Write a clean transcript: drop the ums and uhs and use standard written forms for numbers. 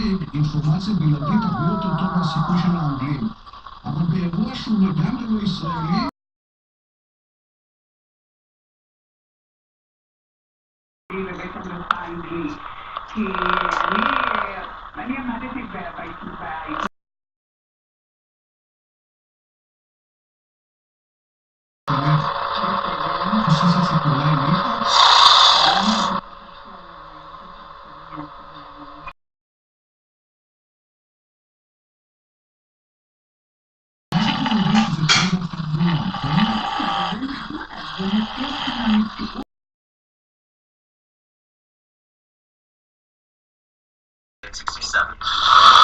להשיג אינפורמציה בלעדית הרבה יותר טוב מהסיכוי של האנגלים. אבל באירוע שהוא לגמרי לא ישראלי, בבית המלוכה האנגלי, כי אני עמדתי בבית. מבוססת סיפורי אליטה. מה שאנחנו יודעים שזה כל דווקא דמיון, כן? זה מזכיר כאן המציאות. 67.